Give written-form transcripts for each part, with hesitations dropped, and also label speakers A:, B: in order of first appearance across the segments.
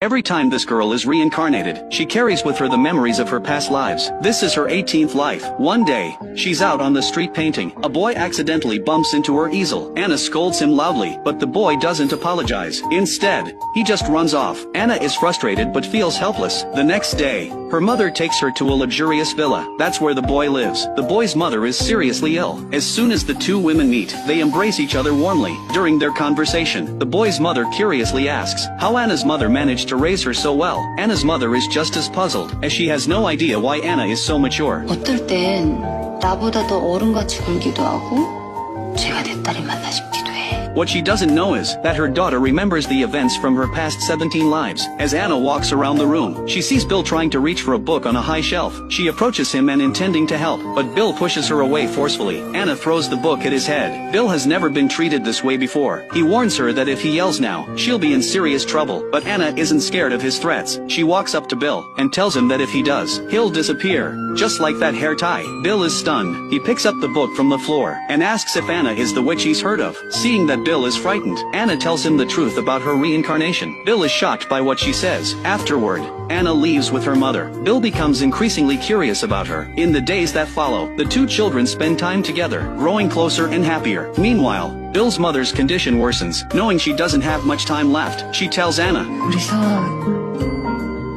A: Every time this girl is reincarnated, she carries with her the memories of her past lives. This is her 18th life. One day, she's out on the street painting. A boy accidentally bumps into her easel. Anna scolds him loudly, but the boy doesn't apologize. Instead, he just runs off. Anna is frustrated but feels helpless. The next day, her mother takes her to a luxurious villa. That's where the boy lives. The boy's mother is seriously ill. As soon as the two women meet, they embrace each other warmly. During their conversation, the boy's mother curiously asks how Anna's mother managed to raise her so well. Anna's mother is just as puzzled, as she has no idea why Anna is so mature.
B: 어떨 땐 나보다 더 어른같이 굴기도 하고 제가 내 딸이 맞나 싶기도 해.
A: What she doesn't know is that her daughter remembers the events from her past 17 lives. As Anna walks around the room, she sees Bill trying to reach for a book on a high shelf. She approaches him and intending to help, but Bill pushes her away forcefully. Anna throws the book at his head. Bill has never been treated this way before. He warns her that if he yells now, she'll be in serious trouble. But Anna isn't scared of his threats. She walks up to Bill and tells him that if he does, he'll disappear. Just like that hair tie. Bill is stunned. He picks up the book from the floor and asks if Anna is the witch he's heard of. Seeing that Bill is frightened, Anna tells him the truth about her reincarnation. Bill is shocked by what she says. Afterward, Anna leaves with her mother. Bill becomes increasingly curious about her. In the days that follow, the two children spend time together, growing closer and happier. Meanwhile, Bill's mother's condition worsens. Knowing she doesn't have much time left, she tells Anna,
B: 우리 상황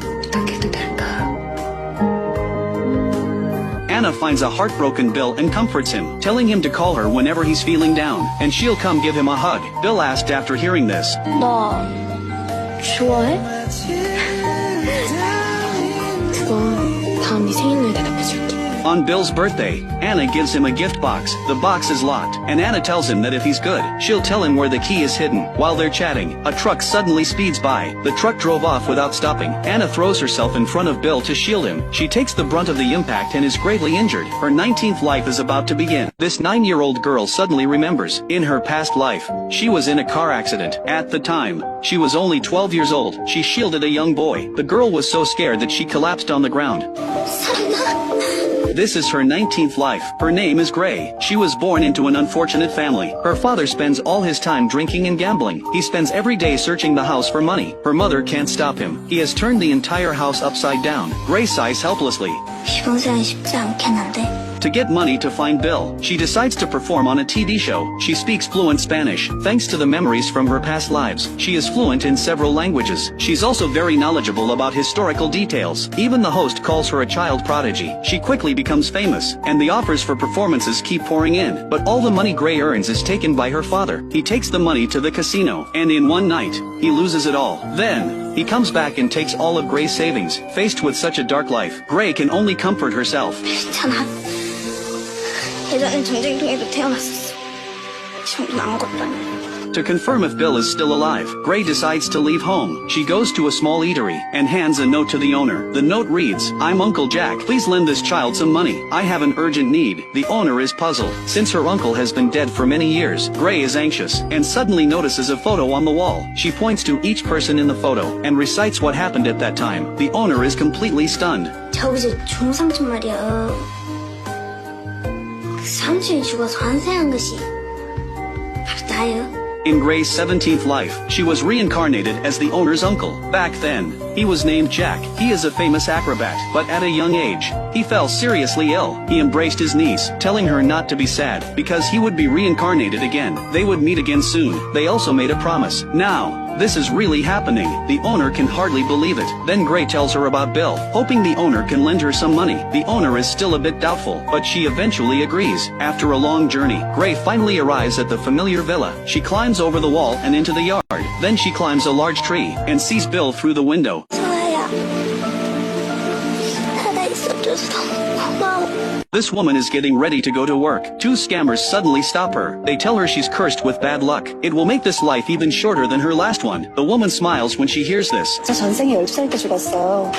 B: 부탁해도 될까?
A: Anna finds a heartbroken Bill and comforts him, telling him to call her whenever he's feeling down, and she'll come give him a hug. Bill asked after hearing this,
B: 나 좋아해? 그건 다음 네 생일날 대답해줄게.
A: On Bill's birthday, Anna gives him a gift box. The box is locked, and Anna tells him that if he's good, she'll tell him where the key is hidden. While they're chatting, a truck suddenly speeds by. The truck drove off without stopping. Anna throws herself in front of Bill to shield him. She takes the brunt of the impact and is greatly injured. Her 19th life is about to begin. This 9-year-old girl suddenly remembers. In her past life, she was in a car accident. At the time, she was only 12 years old. She shielded a young boy. The girl was so scared that she collapsed on the ground. This is her 19th life. Her name is Gray. She was born into an unfortunate family. Her father spends all his time drinking and gambling. He spends every day searching the house for money. Her mother can't stop him. He has turned the entire house upside down. Gray sighs helplessly.
B: 이번 생이 쉽지 않겠는데?
A: To get money to find Bill, she decides to perform on a TV show. She speaks fluent Spanish, thanks to the memories from her past lives. She is fluent in several languages. She's also very knowledgeable about historical details. Even the host calls her a child prodigy. She quickly becomes famous, and the offers for performances keep pouring in. But all the money Gray earns is taken by her father. He takes the money to the casino, and in one night, he loses it all. Then, he comes back and takes all of Gray's savings. Faced with such a dark life, Gray can only comfort herself.
B: 괜찮아. 예전엔 전쟁통에도 태어났었어. 지금도 아무것도 아니야.
A: To confirm if Bill is still alive, Gray decides to leave home. She goes to a small eatery and hands a note to the owner. The note reads, "I'm Uncle Jack. Please lend this child some money. I have an urgent need." The owner is puzzled. Since her uncle has been dead for many years, Gray is anxious and suddenly notices a photo on the wall. She points to each person in the photo and recites what happened at that time. The owner is completely stunned.
C: 저기 저 중삼촌 말이야. 그 삼촌이 죽어서 환생한 것이 바로 나예요.
A: In Gray's 17th life, she was reincarnated as the owner's uncle. Back then, he was named Jack. He is a famous acrobat, but at a young age, he fell seriously ill. He embraced his niece, telling her not to be sad, because he would be reincarnated again. They would meet again soon. They also made a promise. Now, this is really happening. The owner can hardly believe it. Then Gray tells her about Bill, hoping the owner can lend her some money. The owner is still a bit doubtful, but she eventually agrees. After a long journey, Gray finally arrives at the familiar villa. She climbs over the wall and into the yard. Then she climbs a large tree and sees Bill through the window.
C: 소아야, 살아있어줘서 고마워.
A: This woman is getting ready to go to work. Two scammers suddenly stop her. They tell her she's cursed with bad luck. It will make this life even shorter than her last one. The woman smiles when she hears this.
D: 저 전생에 12살 때 죽었어요.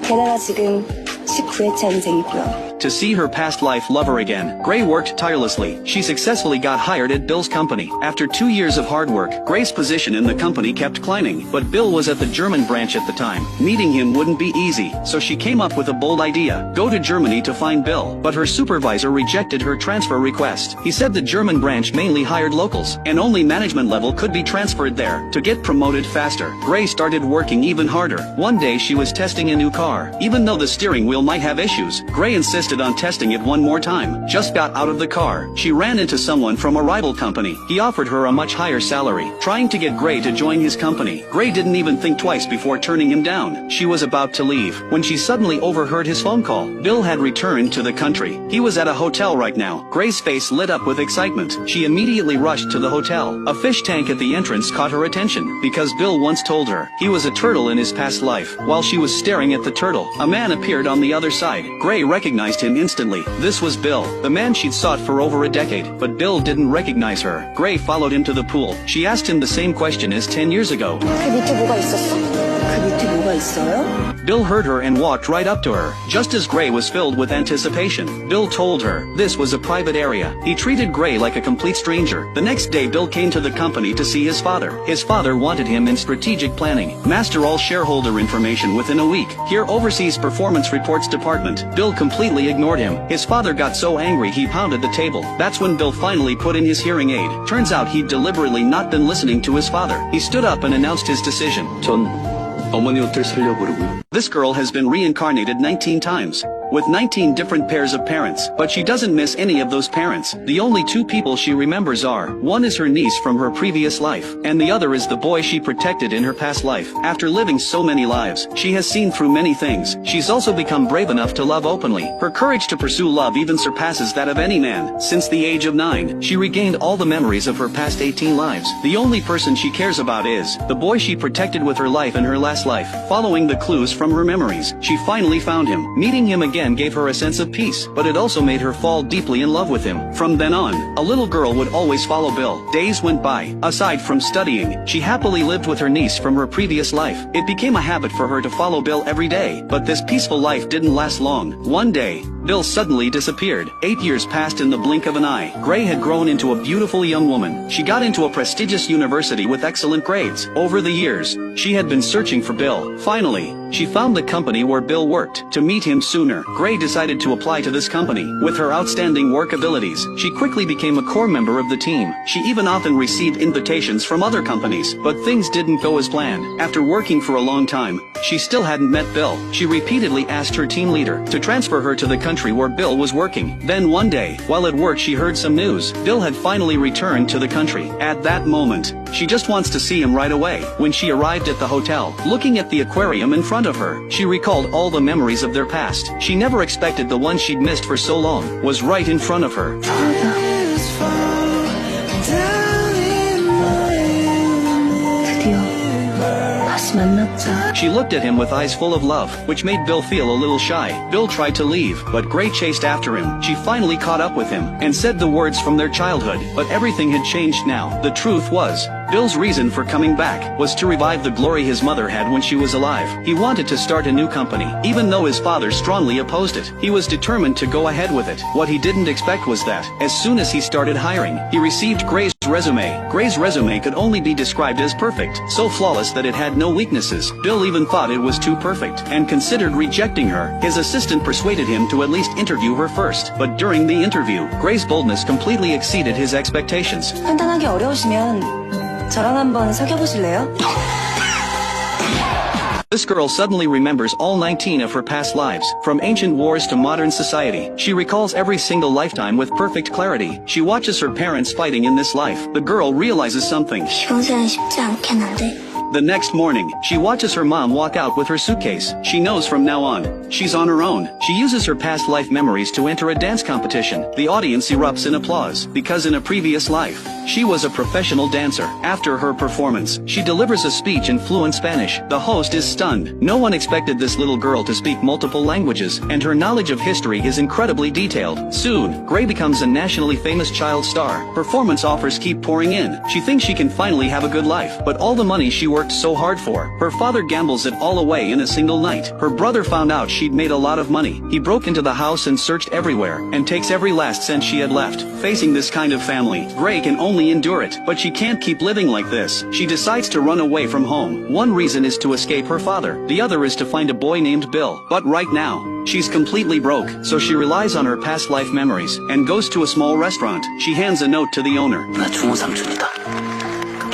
D: 게다가 지금 19회차 인생이고요.
A: To see her past life lover again, Gray worked tirelessly. She successfully got hired at Bill's company. After 2 years of hard work, Gray's position in the company kept climbing, but Bill was at the German branch at the time. Meeting him wouldn't be easy, so she came up with a bold idea: go to Germany to find Bill. But her supervisor rejected her transfer request. He said the German branch mainly hired locals, and only management level could be transferred there. To get promoted faster, Gray started working even harder. One day she was testing a new car. Even though the steering wheel might have issues, Gray insisted on testing it one more time. Just got out of the car, she ran into someone from a rival company. He offered her a much higher salary, trying to get Gray to join his company. Gray didn't even think twice before turning him down. She was about to leave when she suddenly overheard his phone call. Bill had returned to the country. He was at a hotel right now. Gray's face lit up with excitement. She immediately rushed to the hotel. A fish tank at the entrance caught her attention, because Bill once told her he was a turtle in his past life. While she was staring at the turtle, a man appeared on the other side. Gray recognized him instantly. This was Bill, the man she'd sought for over a decade. But Bill didn't recognize her. Gray followed him to the pool. She asked him the same question as 10 years ago.
D: 그 밑에 뭐가 있었어? 그 밑에 뭐가 있어요?
A: Bill heard her and walked right up to her. Just as Gray was filled with anticipation, Bill told her this was a private area. He treated Gray like a complete stranger. The next day Bill came to the company to see his father. His father wanted him in strategic planning. Master all shareholder information within a week. Here overseas performance reports department. Bill completely ignored him. His father got so angry he pounded the table. That's when Bill finally put in his hearing aid. Turns out he'd deliberately not been listening to his father. He stood up and announced his decision.
E: 전 어머니 옷을 살려보려고요.
A: This girl has been reincarnated 19 times, with 19 different pairs of parents, but she doesn't miss any of those parents. The only 2 people she remembers are, one is her niece from her previous life, and the other is the boy she protected in her past life. After living so many lives, she has seen through many things. She's also become brave enough to love openly. Her courage to pursue love even surpasses that of any man. Since the age of 9, she regained all the memories of her past 18 lives. The only person she cares about is the boy she protected with her life in her last life. Following the clues from her memories, she finally found him. Meeting him again gave her a sense of peace, but it also made her fall deeply in love with him. From then on, a little girl would always follow Bill. Days went by. Aside from studying, she happily lived with her niece from her previous life. It became a habit for her to follow Bill every day, but this peaceful life didn't last long. One day, Bill suddenly disappeared. 8 years passed in the blink of an eye. Gray had grown into a beautiful young woman. She got into a prestigious university with excellent grades. Over the years, she had been searching for Bill. Finally, she found the company where Bill worked. To meet him sooner, Gray decided to apply to this company. With her outstanding work abilities, she quickly became a core member of the team. She even often received invitations from other companies, but things didn't go as planned. After working for a long time, she still hadn't met Bill. She repeatedly asked her team leader to transfer her to the country where Bill was working. Then one day, while at work, she heard some news. Bill had finally returned to the country. At that moment, she just wants to see him right away. When she arrived at the hotel, looking at the aquarium in front of her, she recalled all the memories of their past. She never expected the one she'd missed for so long was right in front of her.
D: 드디어 다시 만났다.
A: She looked at him with eyes full of love, which made Bill feel a little shy. Bill tried to leave, but Gray chased after him. She finally caught up with him and said the words from their childhood, but everything had changed now. The truth was, Bill's reason for coming back was to revive the glory his mother had when she was alive. He wanted to start a new company, even though his father strongly opposed it. He was determined to go ahead with it. What he didn't expect was that, as soon as he started hiring, he received Gray's resume. Gray's resume could only be described as perfect, so flawless that it had no weaknesses. Bill even thought it was too perfect, and considered rejecting her. His assistant persuaded him to at least interview her first. But during the interview, Gray's boldness completely exceeded his expectations.
D: 판단하기 어려우시면 저랑 한번 사귀어 보실래요?
A: This girl suddenly remembers all 19 of her past lives, from ancient wars to modern society. She recalls every single lifetime with perfect clarity. She watches her parents fighting in this life. The girl realizes something.
C: 이번 생은 쉽지 않겠는데.
A: The next morning, she watches her mom walk out with her suitcase. She knows from now on, she's on her own. She uses her past life memories to enter a dance competition. The audience erupts in applause, because in a previous life, she was a professional dancer. After her performance, she delivers a speech in fluent Spanish. The host is stunned. No one expected this little girl to speak multiple languages, and her knowledge of history is incredibly detailed. Soon, Gray becomes a nationally famous child star. Performance offers keep pouring in. She thinks she can finally have a good life, but all the money she worked worked so hard for. Her father gambles it all away in a single night. Her brother found out she'd made a lot of money. He broke into the house and searched everywhere, and takes every last cent she had left. Facing this kind of family, Gray can only endure it, but she can't keep living like this. She decides to run away from home. One reason is to escape her father. The other is to find a boy named Bill. But right now, she's completely broke, so she relies on her past life memories, and goes to a small restaurant. She hands a note to the owner.
F: 나 중호삼촌이다.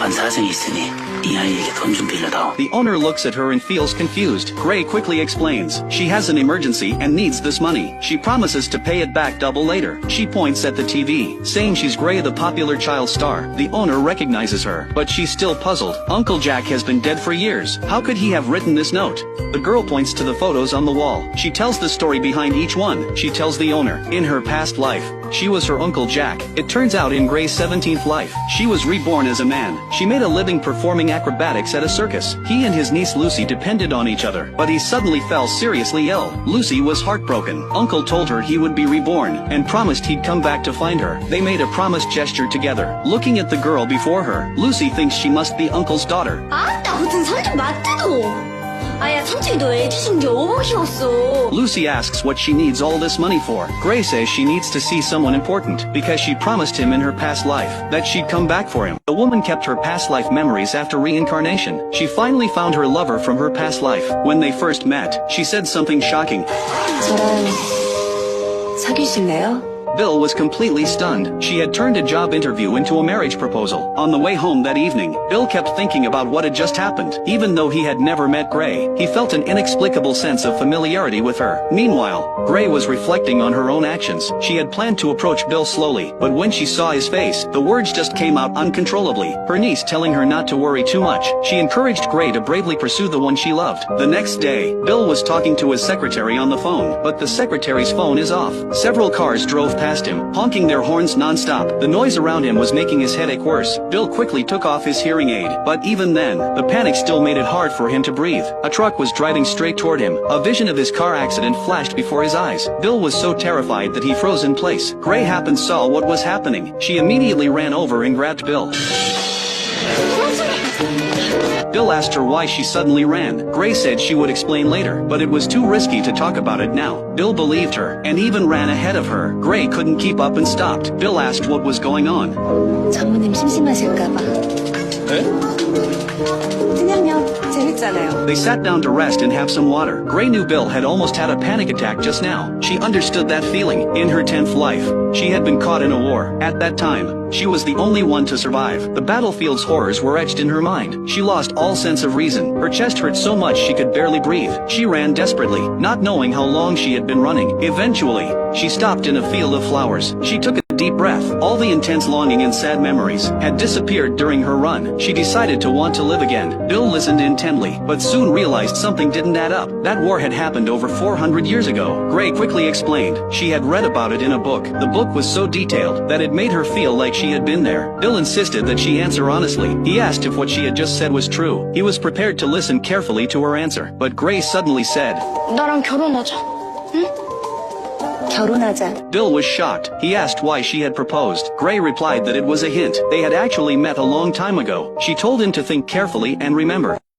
F: 급한 사정이 있으니 이 아이에게 돈 좀 빌려다오.
A: The owner looks at her and feels confused. Gray quickly explains she has an emergency and needs this money. She promises to pay it back double later. She points at the TV, saying she's Gray, the popular child star. The owner recognizes her, but she's still puzzled. Uncle Jack has been dead for years. How could he have written this note? The girl points to the photos on the wall. She tells the story behind each one. She tells the owner, in her past life, she was her Uncle Jack. It turns out in Gray's 17th life, she was reborn as a man. She made a living performing acrobatics at a circus. He and his niece Lucy depended on each other, but he suddenly fell seriously ill. Lucy was heartbroken. Uncle told her he would be reborn, and promised he'd come back to find her. They made a promise gesture together. Looking at the girl before her, Lucy thinks she must be Uncle's daughter.
C: 아따 무슨 삼촌 맞대도. 아야 삼촌이 너 애 주신 게 오복이었어.
A: Lucy asks what she needs all this money for. Gray says she needs to see someone important, because she promised him in her past life that she'd come back for him. The woman kept her past life memories after reincarnation. She finally found her lover from her past life. When they first met, she said something shocking.
D: 저랑 사귀실래요?
A: Bill was completely stunned. She had turned a job interview into a marriage proposal. On the way home that evening, Bill kept thinking about what had just happened. Even though he had never met Gray, he felt an inexplicable sense of familiarity with her. Meanwhile, Gray was reflecting on her own actions. She had planned to approach Bill slowly, but when she saw his face, the words just came out uncontrollably. Her niece telling her not to worry too much, she encouraged Gray to bravely pursue the one she loved. The next day, Bill was talking to his secretary on the phone, but the secretary's phone is off. Several cars drove past him, honking their horns non-stop. The noise around him was making his headache worse. Bill quickly took off his hearing aid, but even then, the panic still made it hard for him to breathe. A truck was driving straight toward him. A vision of his car accident flashed before his eyes. Bill was so terrified that he froze in place. Gray happened saw what was happening. She immediately ran over and grabbed Bill. Bill asked her why she suddenly ran. Gray said she would explain later, but it was too risky to talk about it now. Bill believed her, and even ran ahead of her. Gray couldn't keep up and stopped. Bill asked what was going on.
D: 장모님 심심하실까봐. 그냥요. 재밌잖아요.
A: They sat down to rest and have some water. Gray knew Bill had almost had a panic attack just now. She understood that feeling. In her 10th life, she had been caught in a war. At that time, she was the only one to survive. The battlefield's horrors were etched in her mind. She lost all sense of reason. Her chest hurt so much she could barely breathe. She ran desperately, not knowing how long she had been running. Eventually, she stopped in a field of flowers. She took a deep breath. All the intense longing and sad memories had disappeared during her run. She decided to want to live again. Bill listened intently, but soon realized something didn't add up. That war had happened over 400 years ago. Gray quickly explained. She had read about it in a book. The book was so detailed that it made her feel like she had been there. Bill insisted that she answer honestly. He asked if what she had just said was true. He was prepared to listen carefully to her answer, but Gray suddenly said,
C: 나랑 결혼하자. 응?
D: 결혼하자.
A: Bill was shocked. He asked why she had proposed. Gray replied that it was a hint. They had actually met a long time ago. She told him to think carefully and remember.